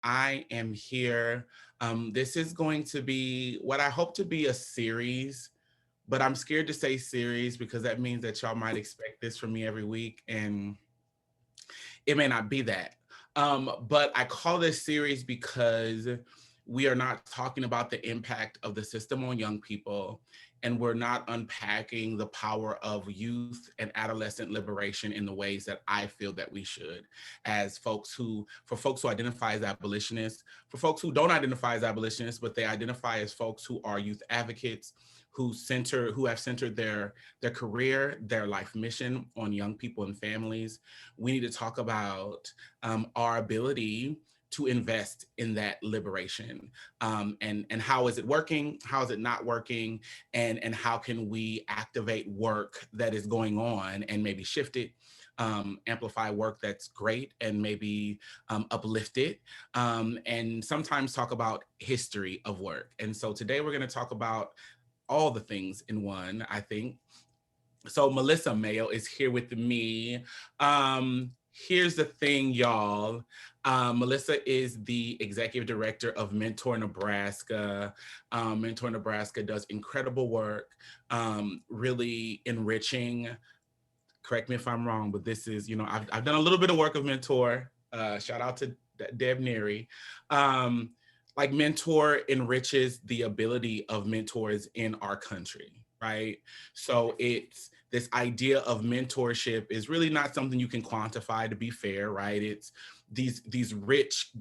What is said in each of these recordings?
I am here. This is going to be what I hope to be a series, but I'm scared to say series because that means that y'all might expect this from me every week, and it may not be that. But I call this series because we are not talking about the impact of the system on young people, and we're not unpacking the power of youth and adolescent liberation in the ways that I feel that we should, as for folks who identify as abolitionists, for folks who don't identify as abolitionists, but they identify as folks who are youth advocates, who have centered their career, their life mission on young people and families. We need to talk about our ability to invest in that liberation, and how is it working, how is it not working, and how can we activate work that is going on and maybe shift it, amplify work that's great and maybe uplift it, and sometimes talk about history of work. And so today we're going to talk about all the things in one, I think. So Melissa Mayo is here with me. Here's the thing, y'all. Melissa is the executive director of Mentor Nebraska. Mentor Nebraska does incredible work, really enriching. Correct me if I'm wrong, but this is, I've done a little bit of work of Mentor. Shout out to Deb Neary. Like Mentor enriches the ability of mentors in our country, right? So it's this idea of mentorship is really not something you can quantify, to be fair, right? It's these rich,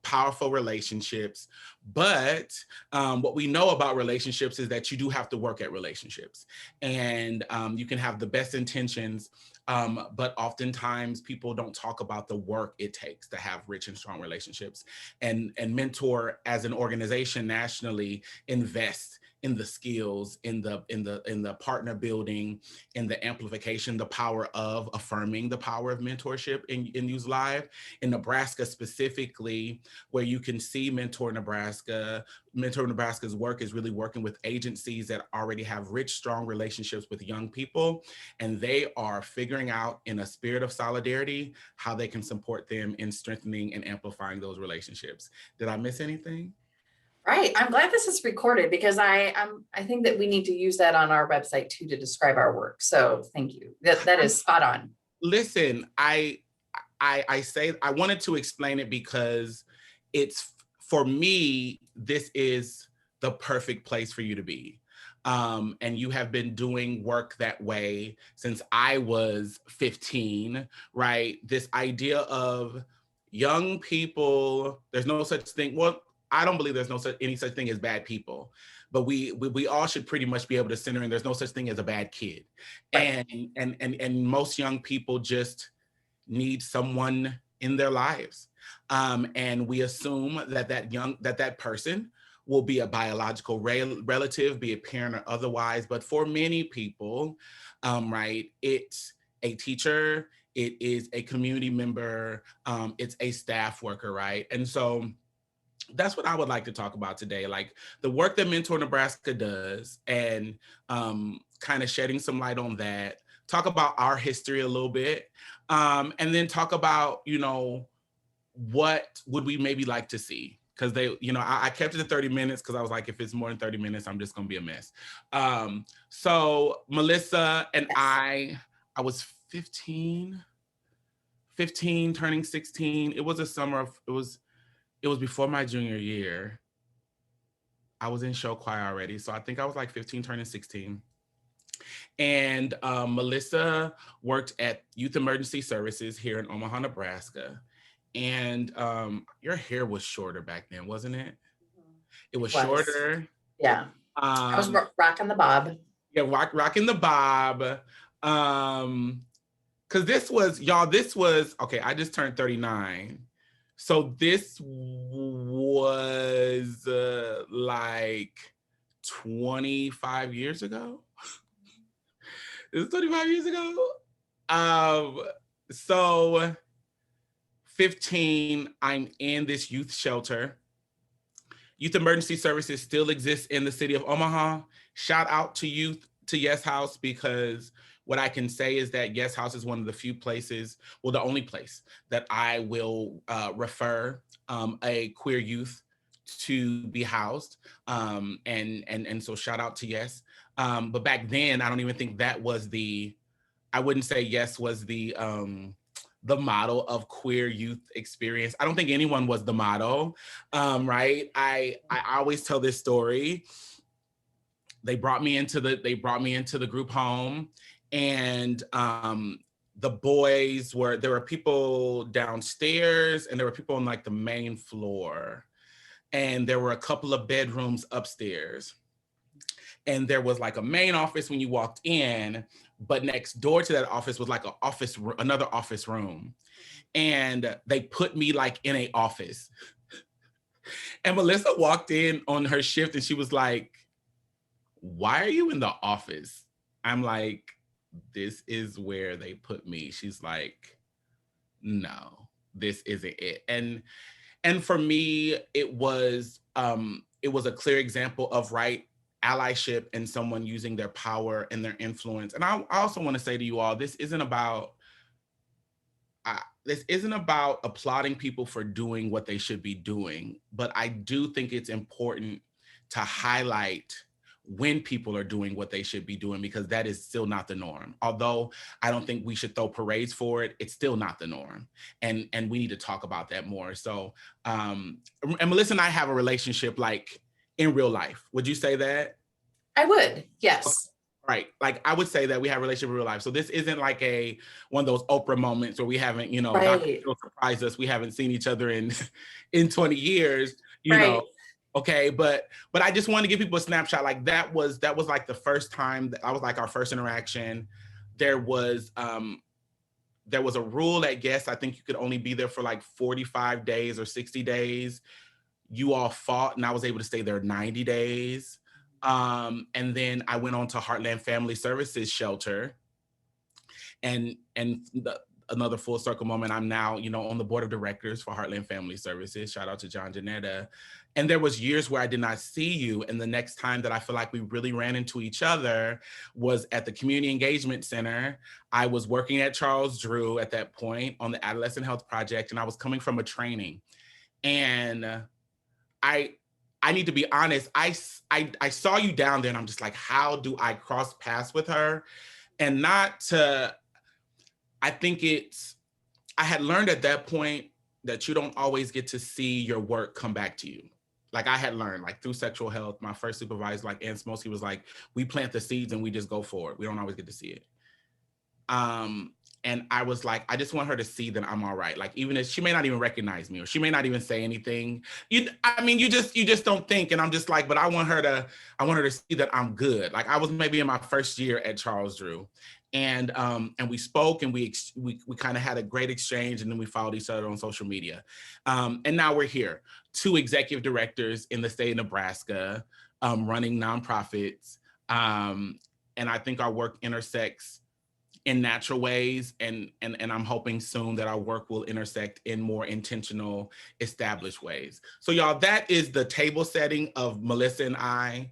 powerful relationships. But what we know about relationships is that you do have to work at relationships, and you can have the best intentions, but oftentimes people don't talk about the work it takes to have rich and strong relationships. And Mentor, as an organization nationally, invests in the skills, in the partner building, in the amplification, the power of affirming the power of mentorship in youth live. In Nebraska specifically, where you can see Mentor Nebraska's work is really working with agencies that already have rich, strong relationships with young people, and they are figuring out, in a spirit of solidarity, how they can support them in strengthening and amplifying those relationships. Did I miss anything? Right. I'm glad this is recorded because I think that we need to use that on our website too to describe our work. So thank you. That is spot on. Listen, I say I wanted to explain it because it's, for me, this is the perfect place for you to be. And you have been doing work that way since I was 15, right? This idea of young people, there's no such thing. Well, I don't believe there's any such thing as bad people, but we all should pretty much be able to center in. There's no such thing as a bad kid, Right. and most young people just need someone in their lives, and we assume that person will be a biological relative, be a parent or otherwise. But for many people, right, it's a teacher, it is a community member, it's a staff worker, right? And so that's what I would like to talk about today, like the work that Mentor Nebraska does, and kind of shedding some light on that. Talk about our history a little bit, and then talk about, what would we maybe like to see? Because I kept it to 30 minutes because I was like, if it's more than 30 minutes, I'm just gonna be a mess. So Melissa and Yes. I was 15, turning 16. It was a summer of, it was before my junior year. I was in show choir already. So I think I was like 15, turning 16. And Melissa worked at Youth Emergency Services here in Omaha, Nebraska. And your hair was shorter back then, wasn't it? It It was was. shorter. Yeah. I was Um, rocking the bob. yeah, rocking the bob. Because this was, okay, I just turned 39. So this was like 25 years ago. This is 25 years ago. Um, so 15, I'm in this youth shelter. Youth Emergency Services still exists in the city of Omaha. Shout out to to Yes House because what I can say is that Yes House is one of the few places, well, the only place that I will refer a queer youth to be housed. And so shout out to Yes. But back then, I don't even think that was I wouldn't say Yes was the model of queer youth experience. I don't think anyone was the model, right? I always tell this story. They brought me into the group home, and the boys there were people downstairs and there were people on like the main floor, and there were a couple of bedrooms upstairs, and there was like a main office when you walked in, but next door to that office was like another office room, and they put me like in a office. And Melissa walked in on her shift and she was like, "Why are you in the office?" I'm like, "This is where they put me." She's like, "No, this isn't it." And for me, it was a clear example of right allyship and someone using their power and their influence. And I also want to say to you all, this isn't about applauding people for doing what they should be doing, but I do think it's important to highlight when people are doing what they should be doing, because that is still not the norm. Although I don't think we should throw parades for it, it's still not the norm. And we need to talk about that more. So, and Melissa and I have a relationship like in real life. Would you say that? I would, yes. Right. Like I would say that we have a relationship in real life. So this isn't like one of those Oprah moments where we haven't, Dr. Right, Phil surprised us. We haven't seen each other in 20 years, right. Okay, but I just want to give people a snapshot. Like that was like the first time that I was like our first interaction. There was a rule at Guess. I think you could only be there for like 45 days or 60 days. You all fought, and I was able to stay there 90 days. And then I went on to Heartland Family Services Shelter, and another full circle moment. I'm now, on the board of directors for Heartland Family Services. Shout out to John Janetta. And there was years where I did not see you. And the next time that I feel like we really ran into each other was at the Community Engagement Center. I was working at Charles Drew at that point on the Adolescent Health Project, and I was coming from a training. And I need to be honest, I saw you down there and I'm just like, how do I cross paths with her? And I think I had learned at that point that you don't always get to see your work come back to you. Like I had learned, like through sexual health, my first supervisor, like Ann Smolsky, was like, we plant the seeds and we just go for it. We don't always get to see it. And I was like, I just want her to see that I'm all right. Like, even if she may not even recognize me or she may not even say anything, you just don't think. And I'm just like, but I want her to see that I'm good. Like I was maybe in my first year at Charles Drew, and we spoke and we kind of had a great exchange, and then we followed each other on social media. And now we're here, 2 executive directors in the state of Nebraska, running nonprofits. And I think our work intersects in natural ways, and I'm hoping soon that our work will intersect in more intentional, established ways. So y'all, that is the table setting of Melissa and I.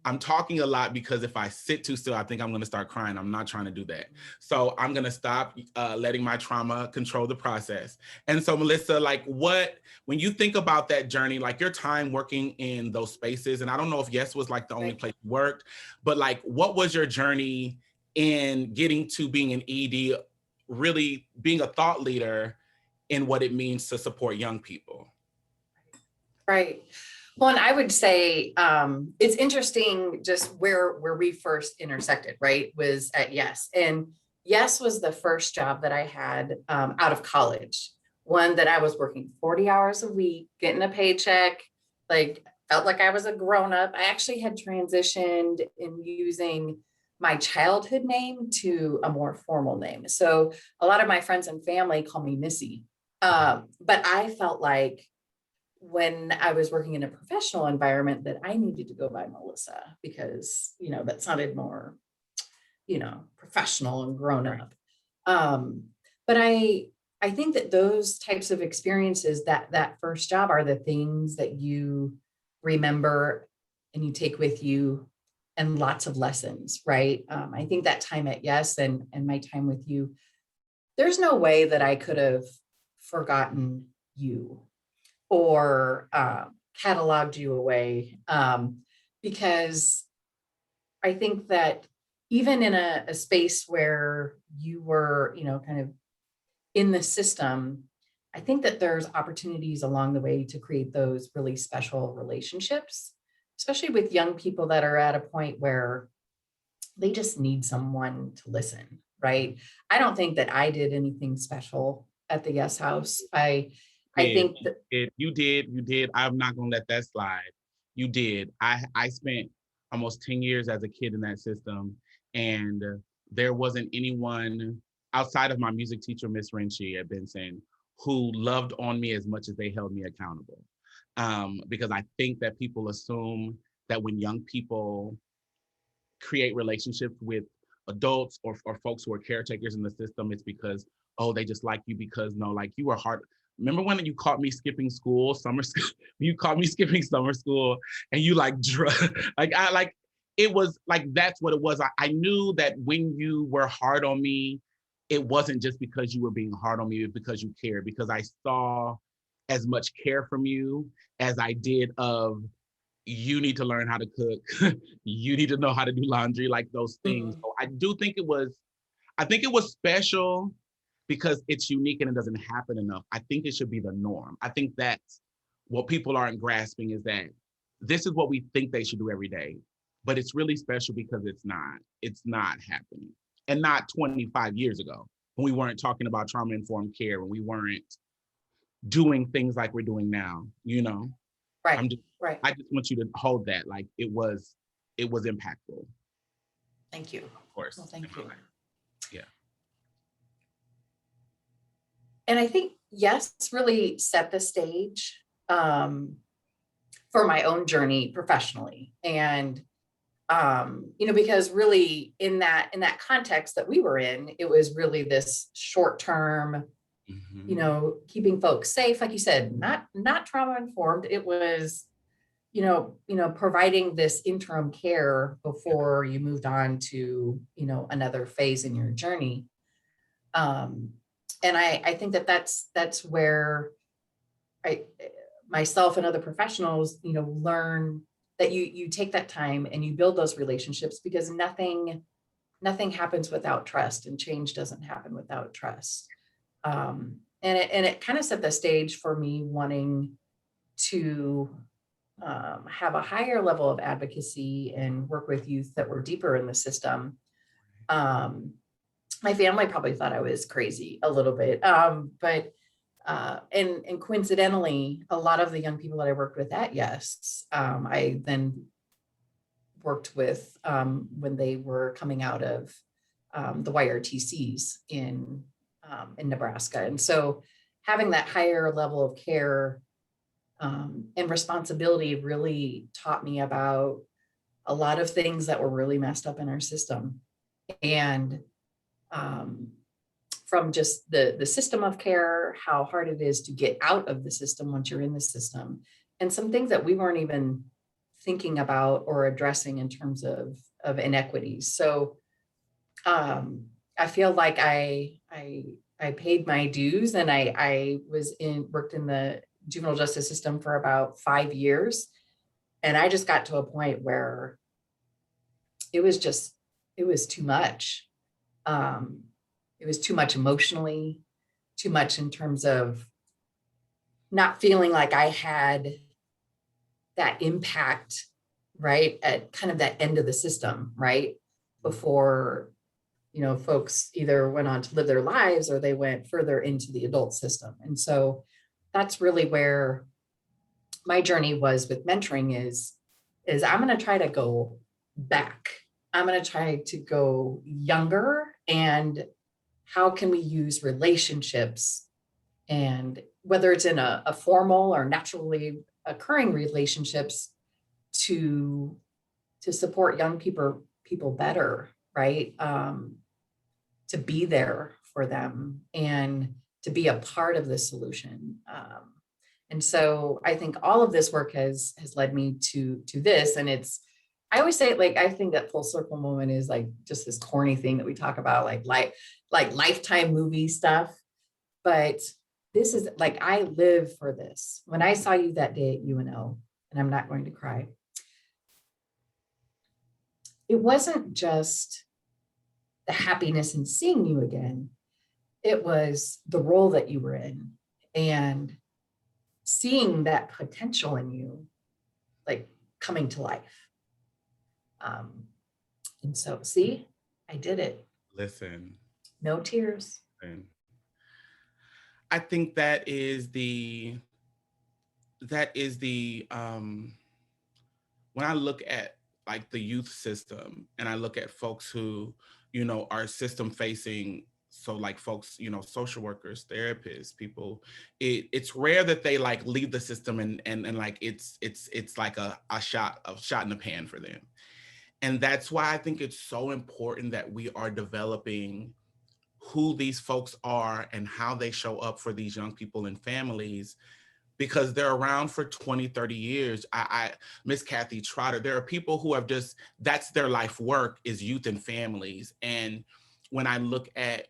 I'm talking a lot because if I sit too still, I think I'm going to start crying. I'm not trying to do that. So I'm going to stop letting my trauma control the process. And so Melissa, like when you think about that journey, like your time working in those spaces, and I don't know if Yes was like the only place you worked, but like, what was your journey in getting to being an ED, really being a thought leader in what it means to support young people? Right. Well, and I would say it's interesting just where we first intersected, right, was at Yes. And Yes was the first job that I had out of college, one that I was working 40 hours a week, getting a paycheck, like felt like I was a grown up. I actually had transitioned in using my childhood name to a more formal name. So a lot of my friends and family call me Missy. But I felt like when I was working in a professional environment that I needed to go by Melissa because, that sounded more, professional and grown up. But I think that those types of experiences, that first job, are the things that you remember and you take with you and lots of lessons, right? I think that time at Yes and my time with you, there's no way that I could have forgotten you or cataloged you away, because I think that even in a space where you were, kind of in the system, I think that there's opportunities along the way to create those really special relationships, especially with young people that are at a point where they just need someone to listen, right? I don't think that I did anything special at the Yes House. I Did think that you did. I'm not gonna let that slide. You did. I spent almost 10 years as a kid in that system, and there wasn't anyone outside of my music teacher, Miss Renchi at Benson, who loved on me as much as they held me accountable. Because I think that people assume that when young people create relationships with adults or folks who are caretakers in the system, it's because, oh, they just like you because no, like you were hard. Remember when you caught me skipping school, summer school? You caught me skipping summer school, and you like like I like it was like that's what it was. I knew that when you were hard on me, it wasn't just because you were being hard on me, it was because you cared. Because I saw as much care from you as I did of you need to learn how to cook. You need to know how to do laundry, like those things. Mhm. So I do think I think it was special because it's unique and it doesn't happen enough. I think it should be the norm. I think that's what people aren't grasping is that this is what we think they should do every day, but it's really special because it's not happening. And not 25 years ago when we weren't talking about trauma informed care, when we weren't doing things like we're doing now, you know? I'm Right, just right. I just want you to hold that like it was impactful, Thank you. of course, Well, in thank my you. life. Yeah. And I think Yes really set the stage, um, for my own journey professionally. And because really in that context that we were in, it was really this short term, Mhm. keeping folks safe, like you said, not trauma informed. It was, providing this interim care Yeah. before you moved on to, another phase in your journey. Um, and I think that that's where I myself and other professionals, learn that you take that time and you build those relationships because nothing happens without trust and change doesn't happen without trust. And it kind of set the stage for me wanting to have a higher level of advocacy and work with youth that were deeper in the system. Um, my family probably thought I was crazy a little bit, but and coincidentally, a lot of the young people that I worked with at Yes, I then worked with when they were coming out of the YRTCs in Nebraska, and so having that higher level of care and responsibility really taught me about a lot of things that were really messed up in our system, and um, from just the system of care, how hard it is to get out of the system once you're in the system, and some things that we weren't even thinking about or addressing in terms of inequities. So I feel like I paid my dues, and I worked in the juvenile justice system for about 5 years, and I just got to a point where it was just it was too much. Um, it was too much emotionally, too much in terms of not feeling like I had that impact, right, at kind of that end of the system, right, before folks either went on to live their lives or they went further into the adult system. And so that's really where my journey was with mentoring is I'm going to try to go back. I'm going to try to go younger, and how can we use relationships, and whether it's in a formal or naturally occurring relationships, to support young people better, right? To be there for them and to be a part of the solution. And so I think all of this work has led me to this, and I always say, like, I think that full circle moment is like just this corny thing that we talk about, like Lifetime movie stuff. But this is like, I live for this. When I saw you that day at UNO, and I'm not going to cry, it wasn't just the happiness in seeing you again. It was the role that you were in and seeing that potential in you, like coming to life. And so, see, I did it. Listen. No tears. I think when I look at like the youth system and I look at folks who, are system facing, so like folks, social workers, therapists, people, it's rare that they like leave the system and like it's like a shot in the pan for them. And that's why I think it's so important that we are developing who these folks are and how they show up for these young people and families, because they're around for 20, 30 years. I Miss Kathy Trotter, there are people who have just, that's their life work, is youth and families. And when I look at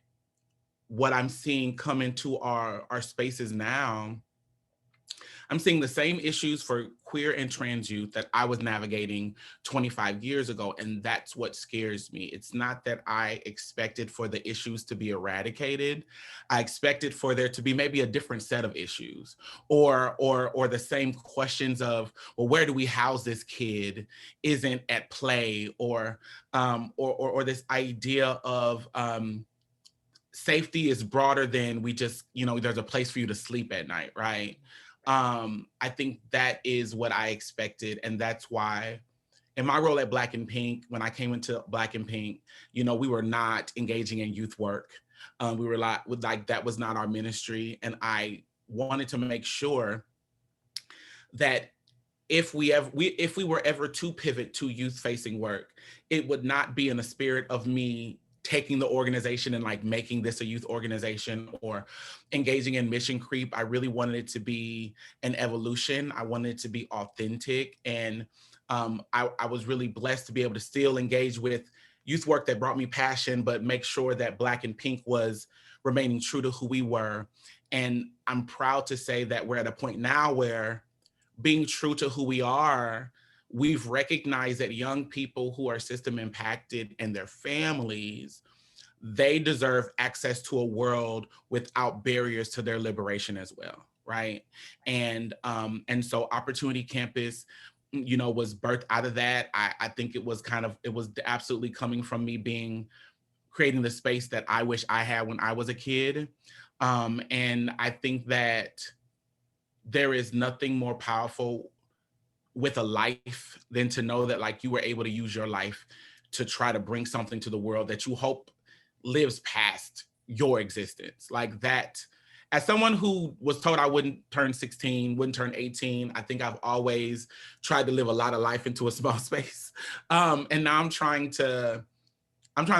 what I'm seeing come into our spaces now, I'm seeing the same issues for queer and trans youth that I was navigating 25 years ago. And that's what scares me. It's not that I expected for the issues to be eradicated. I expected for there to be maybe a different set of issues, or the same questions of, well, where do we house this kid isn't at play, or this idea of safety is broader than we just, there's a place for you to sleep at night, right? I think that is what I expected. And that's why in my role at Black and Pink, when I came into Black and Pink, we were not engaging in youth work. We were like, that was not our ministry. And I wanted to make sure that if we were ever to pivot to youth facing work, it would not be in the spirit of me taking the organization and like making this a youth organization or engaging in mission creep. I really wanted it to be an evolution. I wanted it to be authentic. And I was really blessed to be able to still engage with youth work that brought me passion, but make sure that Black and Pink was remaining true to who we were. And I'm proud to say that we're at a point now where, being true to who we are, we've recognized that young people who are system impacted and their families, they deserve access to a world without barriers to their liberation as well, right? And so Opportunity Campus, was birthed out of that. I think it was absolutely coming from me creating the space that I wish I had when I was a kid. And I think that there is nothing more powerful with a life than to know that like you were able to use your life to try to bring something to the world that you hope lives past your existence. Like that, as someone who was told I wouldn't turn 16, wouldn't turn 18, I think I've always tried to live a lot of life into a small space. And now I'm trying to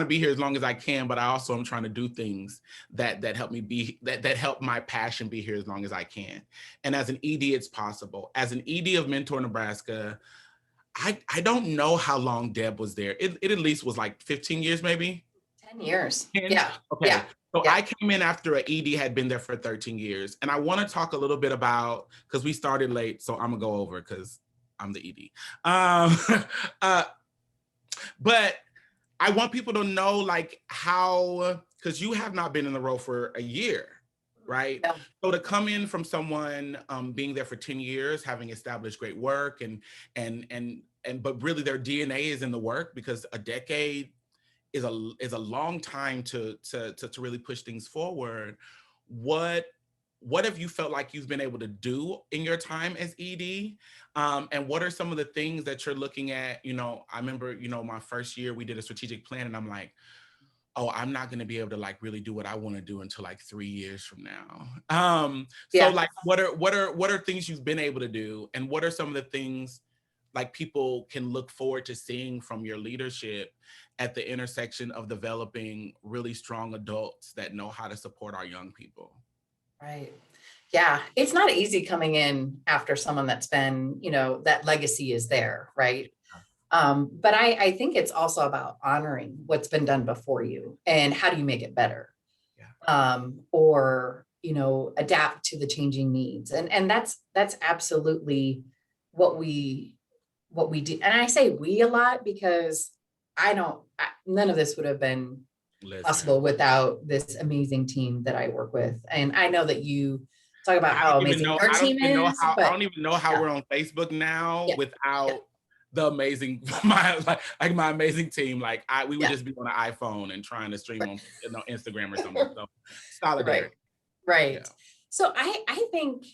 be here as long as I can, but I also am trying to do things that help me be, that help my passion be here as long as I can. And as an ED, it's possible. As an ED of Mentor, Nebraska, I don't know how long Deb was there. It at least was like 15 years, maybe? 10 years. 10? Yeah. Okay. Yeah. So Yeah. I came in after an ED had been there for 13 years. And I want to talk a little bit about, because we started late, so I'm going to go over because I'm the ED. But I want people to know like how, because you have not been in the role for a year, right? Yeah. So to come in from someone being there for 10 years, having established great work but really their DNA is in the work, because a decade is a long time to really push things forward. What have you felt like you've been able to do in your time as ED? And what are some of the things that you're looking at? I remember, my first year we did a strategic plan and I'm like, oh, I'm not going to be able to like really do what I want to do until like 3 years from now. So like, what are things you've been able to do? And what are some of the things like people can look forward to seeing from your leadership at the intersection of developing really strong adults that know how to support our young people? Right. Yeah. It's not easy coming in after someone that's been, that legacy is there. Right. But I think it's also about honoring what's been done before you and how do you make it better, or adapt to the changing needs, and that's absolutely what we do. And I say we a lot because none of this would have been possible without this amazing team that I work with. And I know that you talk about how amazing your team is, but I don't even know how we're on Facebook now without the amazing my amazing team. Like we would just be on an iPhone and trying to stream on Instagram or something. So solidarity. Right. Yeah. So I think,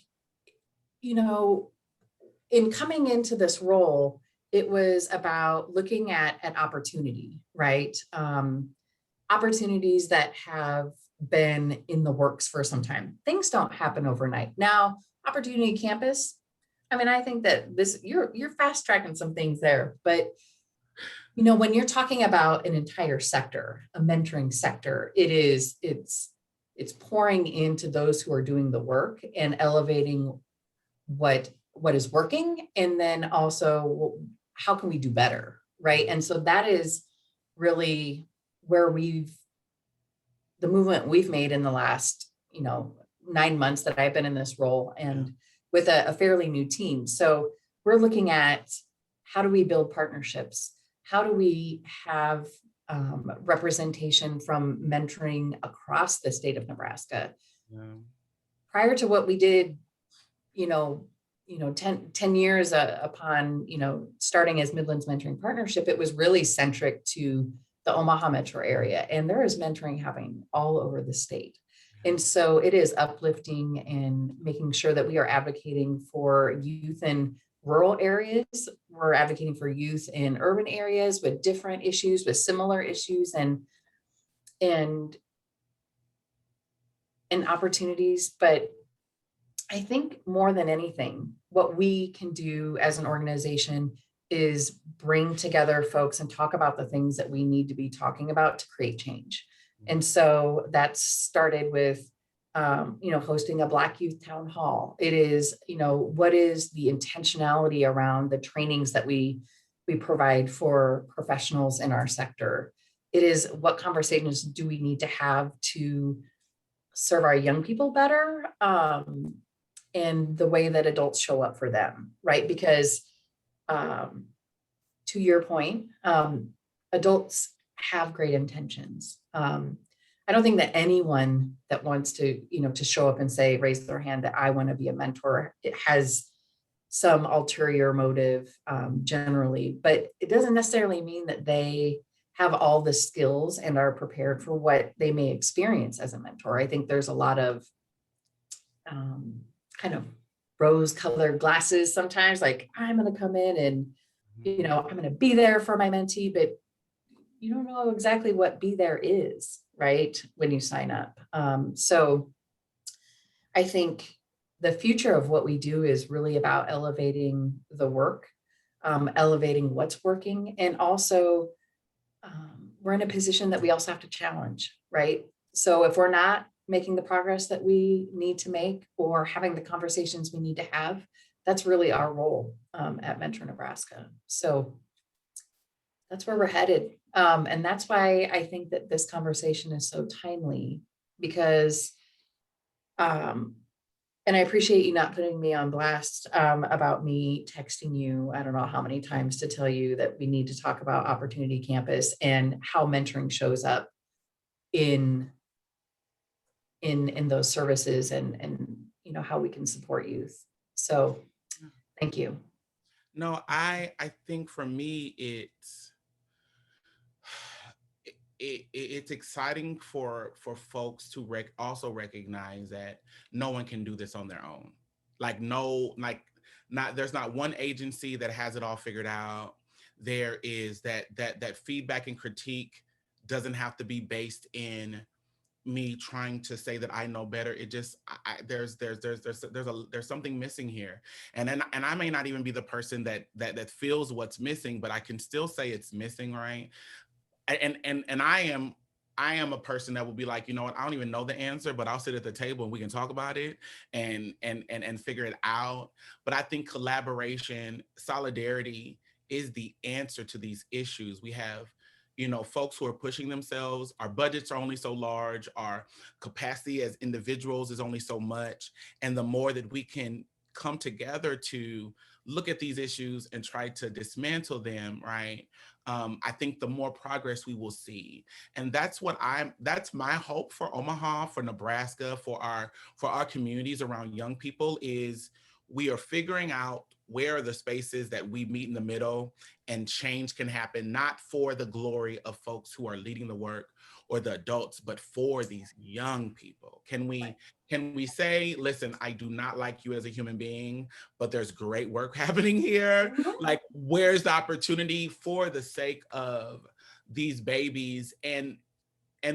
in coming into this role, it was about looking at opportunity, right? Opportunities that have been in the works for some time. Things don't happen overnight. Now, Opportunity Campus, I mean, I think that you're fast tracking some things there, but when you're talking about an entire sector, a mentoring sector, it's pouring into those who are doing the work and elevating what is working, and then also how can we do better, right? And so that is really where the movement we've made in the last 9 months that I've been in this role, and with a fairly new team. So we're looking at how do we build partnerships? How do we have representation from mentoring across the state of Nebraska? Prior to what we did, 10 years upon, starting as Midlands Mentoring Partnership, it was really centric to the Omaha metro area. And there is mentoring happening all over the state. And so it is uplifting and making sure that we are advocating for youth in rural areas. We're advocating for youth in urban areas with different issues, with similar issues and opportunities. But I think more than anything, what we can do as an organization is bring together folks and talk about the things that we need to be talking about to create change. And so that started with, hosting a Black Youth Town Hall. It is, what is the intentionality around the trainings that we provide for professionals in our sector? It is, what conversations do we need to have to serve our young people better? And the way that adults show up for them, right? Because to your point, adults have great intentions. I don't think that anyone that wants to, to show up and say, raise their hand that I want to be a mentor, it has some ulterior motive generally, but it doesn't necessarily mean that they have all the skills and are prepared for what they may experience as a mentor. I think there's a lot of kind of rose-colored glasses sometimes, like I'm going to come in and, I'm going to be there for my mentee, but you don't know exactly what be there is, right? When you sign up. So I think the future of what we do is really about elevating the work, elevating what's working. And also we're in a position that we also have to challenge, right? So if we're not making the progress that we need to make or having the conversations we need to have, that's really our role at Mentor Nebraska. So that's where we're headed. And that's why I think that this conversation is so timely, because, and I appreciate you not putting me on blast about me texting you, I don't know how many times, to tell you that we need to talk about Opportunity Campus and how mentoring shows up in those services and how we can support youth. So thank you. No, I think for me it's exciting for folks to also recognize that no one can do this on their own. There's not one agency that has it all figured out. There is that feedback and critique doesn't have to be based in me trying to say that I know better. It just there's something missing here, and I may not even be the person that feels what's missing, but I can still say it's missing, right? And I am a person that will be like, you know what, I don't even know the answer, but I'll sit at the table and we can talk about it and figure it out. But I think collaboration, solidarity is the answer to these issues. We have, folks who are pushing themselves. Our budgets are only so large. Our capacity as individuals is only so much. And the more that we can come together to look at these issues and try to dismantle them, right? I think the more progress we will see. And that's my hope for Omaha, for Nebraska, for our communities around young people, is we are figuring out where are the spaces that we meet in the middle and change can happen, not for the glory of folks who are leading the work or the adults, but for these young people. Can we say, listen, I do not like you as a human being, but there's great work happening here. Mhm. Like, where's the opportunity for the sake of these babies and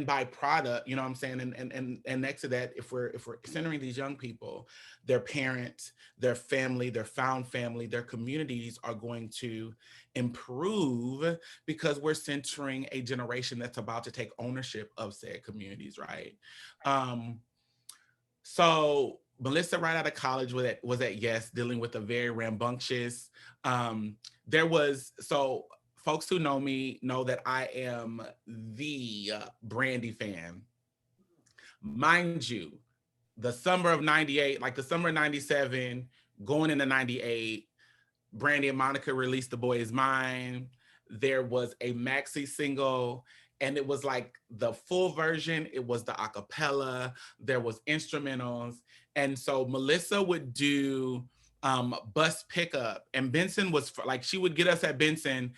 by product, you know what I'm saying? And next to that, if we're centering these young people, their parents, their family, their found family, their communities are going to improve because we're centering a generation that's about to take ownership of said communities, right? Um, so Melissa, right out of college, was at Yes, dealing with a very rambunctious. There was so folks who know me know that I am the Brandy fan. Mind you, the summer of '98, like the summer of '97, going into '98, Brandy and Monica released "The Boy Is Mine." There was a maxi single, and it was like the full version. It was the acapella. There was instrumentals, and so Melissa would do bus pickup, and Benson was like she would get us at Benson,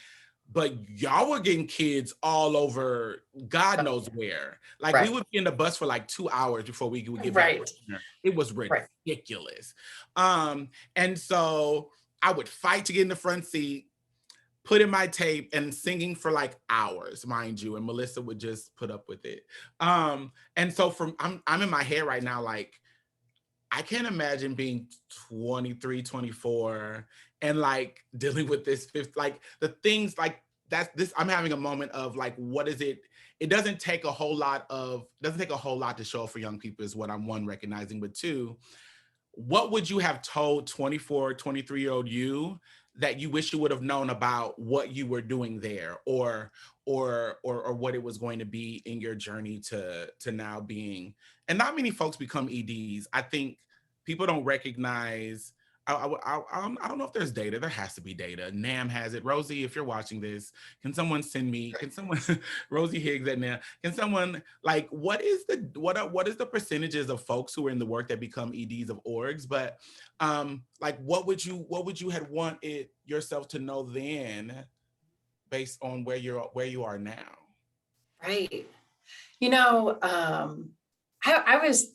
but y'all were getting kids all over God knows where. Like we Right, would be in the bus for like 2 hours before we would get back to right, dinner. It was right. ridiculous. And so I would fight to get in the front seat, put in my tape and singing for like hours, mind you, and Melissa would just put up with it. And so I'm in my head right now, like I can't imagine being 23, 24 and like dealing with this fifth, like the things like that's this. I'm having a moment of like, what is it? It doesn't take a whole lot to show up for young people is what I'm one recognizing, but two, what would you have told 24, 23-year-old you that you wish you would have known about what you were doing there or what it was going to be in your journey to now being, and not many folks become EDs. I think people don't recognize. I don't know if there's data. There has to be data. NAM has it. Rosie, if you're watching this, can someone send me? Can someone, Rosie Higgs at NAM? Can someone like what is the percentages of folks who are in the work that become EDs of orgs? But like what would you had wanted yourself to know then, based on where you are now? Right. You know, I was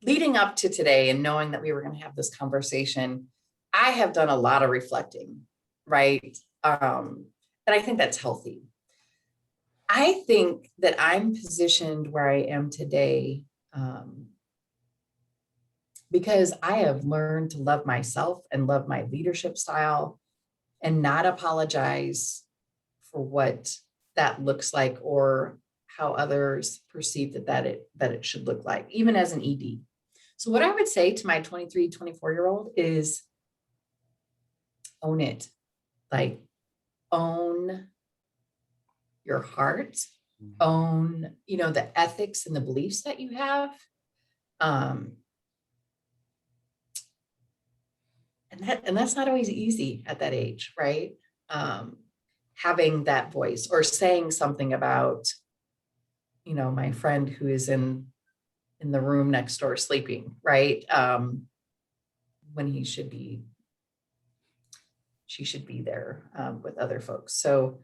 leading up to today and knowing that we were going to have this conversation. I have done a lot of reflecting, right? And I think that's healthy. I think that I'm positioned where I am today because I have learned to love myself and love my leadership style and not apologize for what that looks like or how others perceive that it should look like, even as an ED. So what I would say to my 23, 24-year-old is own it. Like own your heart, own, the ethics and the beliefs that you have. Um, and that's not always easy at that age, right? Um, having that voice or saying something about, my friend who is in the room next door sleeping, right? When she should be there with other folks. So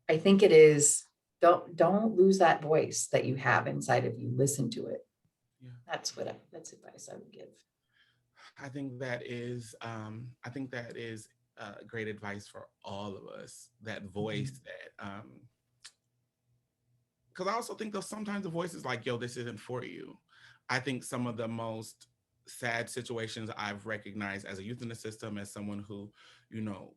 I think it is, don't lose that voice that you have inside of you. Listen to it. Yeah. That's advice I would give. I think that is great advice for all of us. That voice that because I also think that sometimes the voice is like, yo, this isn't for you. I think some of the most sad situations I've recognized as a youth in the system, as someone who, you know,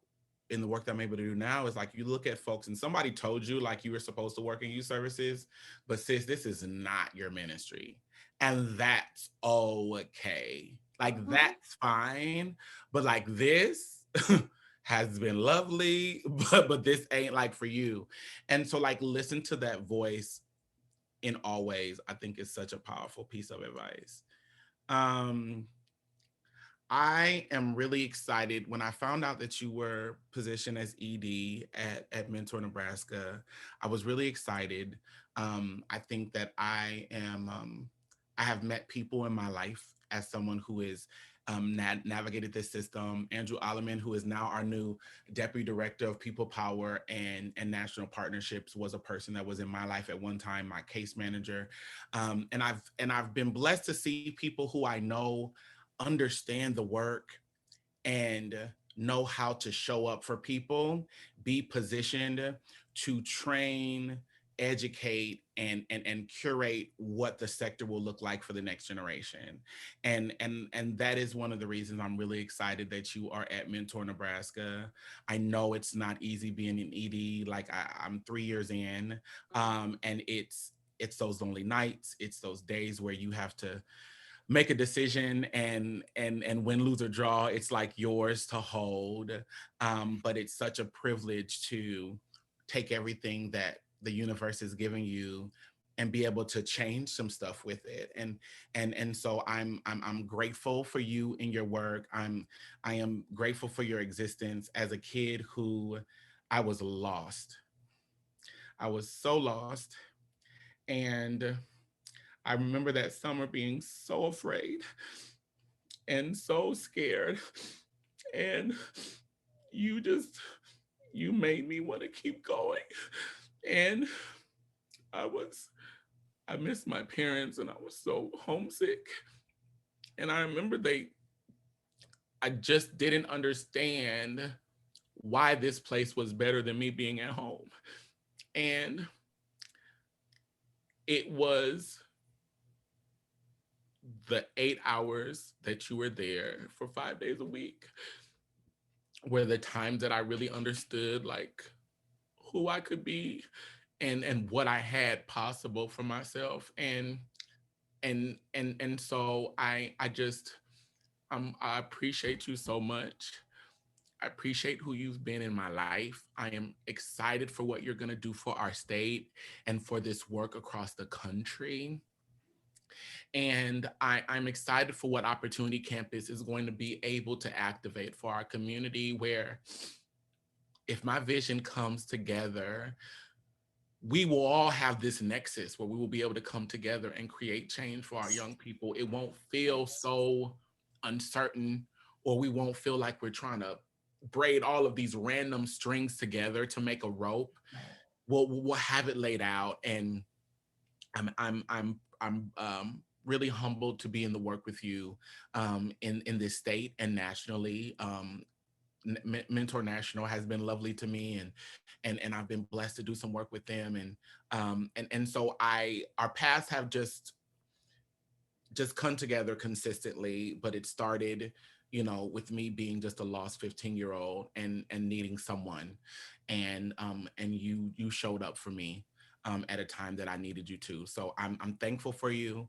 in the work that I'm able to do now, is like you look at folks and somebody told you like you were supposed to work in youth services, but sis, this is not your ministry. And that's okay. Like Mhm. that's fine. But like this, has been lovely, but this ain't like for you. And so like listen to that voice in all ways. I think is such a powerful piece of advice. Um, I am really excited when I found out that you were positioned as ED at Mentor Nebraska. I was really excited. I think that I have met people in my life as someone who is navigated this system. Andrew Alleman, who is now our new Deputy Director of People Power and National Partnerships, was a person that was in my life at one time, my case manager. And I've been blessed to see people who I know understand the work and know how to show up for people, be positioned to train, educate, and curate what the sector will look like for the next generation. And that is one of the reasons I'm really excited that you are at Mentor Nebraska. I know it's not easy being an ED. Like I'm 3 years in, and it's those lonely nights. It's those days where you have to make a decision and win, lose or draw, it's like yours to hold. But it's such a privilege to take everything that the universe is giving you and be able to change some stuff with it. And so I'm grateful for you and your work. I am grateful for your existence. As a kid who I was lost, I was so lost. And I remember that summer being so afraid and so scared. And you just, you made me want to keep going. And I was, I missed my parents and I was so homesick. And I remember I just didn't understand why this place was better than me being at home. And it was the 8 hours that you were there for 5 days a week were the times that I really understood like who I could be and what I had possible for myself. And so I just I appreciate you so much. I appreciate who you've been in my life. I am excited for what you're going to do for our state and for this work across the country. And I'm excited for what Opportunity Campus is going to be able to activate for our community, where if my vision comes together, we will all have this nexus where we will be able to come together and create change for our young people. It won't feel so uncertain, or we won't feel like we're trying to braid all of these random strings together to make a rope. We'll have it laid out, and I'm really humbled to be in the work with you in this state and nationally. Mentor National has been lovely to me, and I've been blessed to do some work with them, and so our paths have just come together consistently. But it started, with me being just a lost 15-year-old and needing someone, and you showed up for me at a time that I needed you to. So I'm thankful for you.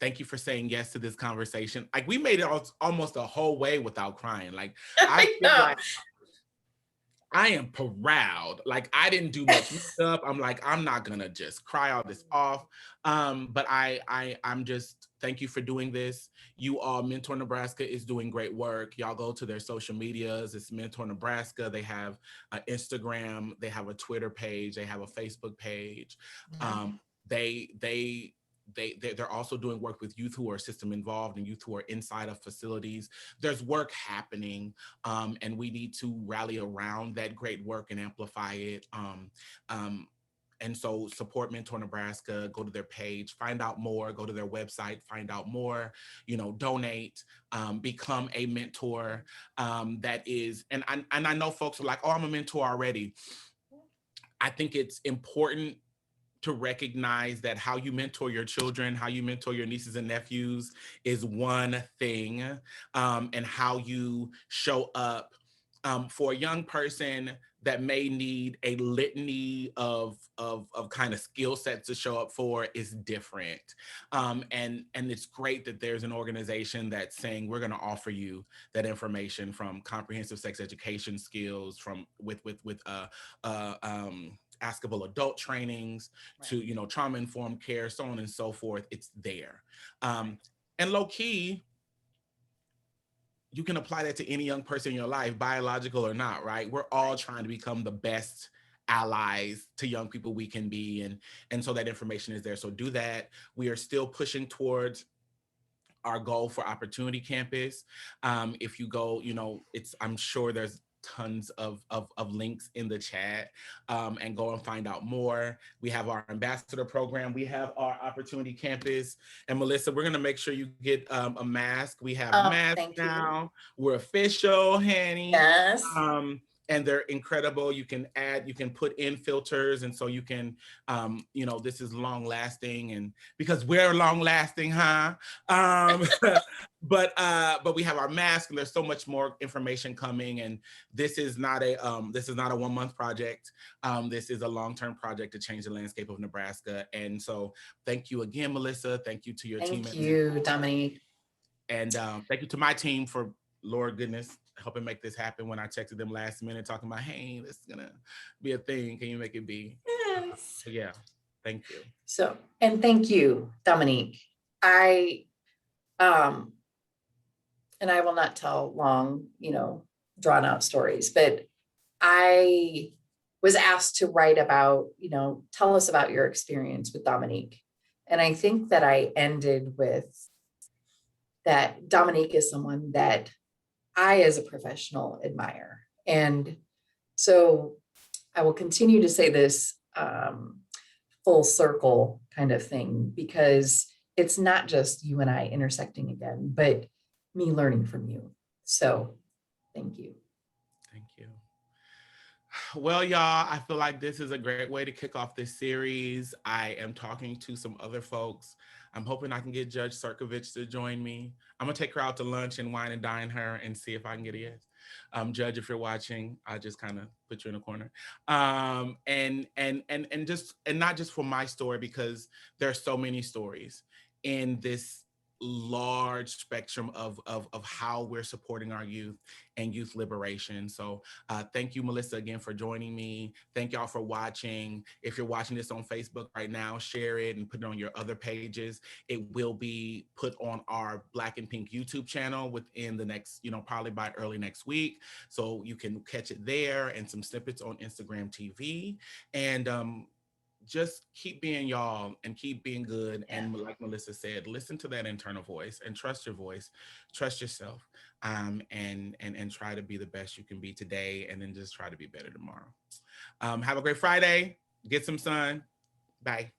Thank you for saying yes to this conversation. Like we made it almost a whole way without crying. Like I feel like I am proud. Like I didn't do much makeup. I'm like, I'm not gonna just cry all this off. But I'm just thank you for doing this. You all, Mentor Nebraska is doing great work. Y'all go to their social medias. It's Mentor Nebraska. They have an Instagram, they have a Twitter page, they have a Facebook page. They they're also doing work with youth who are system involved and youth who are inside of facilities. There's work happening, and we need to rally around that great work and amplify it. And so support Mentor Nebraska, go to their page, find out more, go to their website, find out more, donate, become a mentor. That is, and I know folks are like, oh, I'm a mentor already. I think it's important to recognize that how you mentor your children, how you mentor your nieces and nephews is one thing, and how you show up for a young person that may need a litany of kind of skill sets to show up for is different. And it's great that there's an organization that's saying we're going to offer you that information, from comprehensive sex education skills, from askable adult trainings, Right. to trauma informed care, so on and so forth. It's there. And low key, you can apply that to any young person in your life, biological or not, right? We're all trying to become the best allies to young people we can be, and so that information is there. So do that. We are still pushing towards our goal for Opportunity Campus. If you go, I'm sure there's tons of links in the chat, and go and find out more. We have our ambassador program. We have our Opportunity Campus. And Melissa, we're going to make sure you get a mask. We have masks Thank you. now. We're official, Hanny. Yes. And they're incredible. You can put in filters, and so you can, this is long lasting, and because we're long lasting, huh? But we have our mask, and there's so much more information coming. And this is not a 1 month project. This is a long-term project to change the landscape of Nebraska. And so thank you again, Melissa. Thank you to your team. Thank you, Dominique. And thank you to my team for, Lord goodness, helping make this happen. When I texted them last minute talking about, hey, this is gonna be a thing, can you make it be? Yes. So yeah, thank you. So, and thank you, Dominique. I and I will not tell long, drawn out stories, but I was asked to write about, tell us about your experience with Dominique. And I think that I ended with that Dominique is someone that I, as a professional, admire. And so I will continue to say this full circle kind of thing, because it's not just you and I intersecting again, but me learning from you. So thank you. Thank you. Well, y'all, I feel like this is a great way to kick off this series. I am talking to some other folks. I'm hoping I can get Judge Serkovich to join me. I'm gonna take her out to lunch and wine and dine her and see if I can get a yes. Judge, if you're watching, I just kind of put you in a corner. And not just for my story, because there are so many stories in this large spectrum of how we're supporting our youth and youth liberation. So thank you, Melissa, again for joining me. Thank y'all for watching. If you're watching this on Facebook right now, share it and put it on your other pages. It will be put on our Black and Pink YouTube channel within the next, probably by early next week. So you can catch it there, and some snippets on Instagram TV. And just keep being y'all and keep being good. Yeah. And like Melissa said, listen to that internal voice and trust your voice, trust yourself, and try to be the best you can be today, and then just try to be better tomorrow. Have a great Friday. Get some sun. Bye.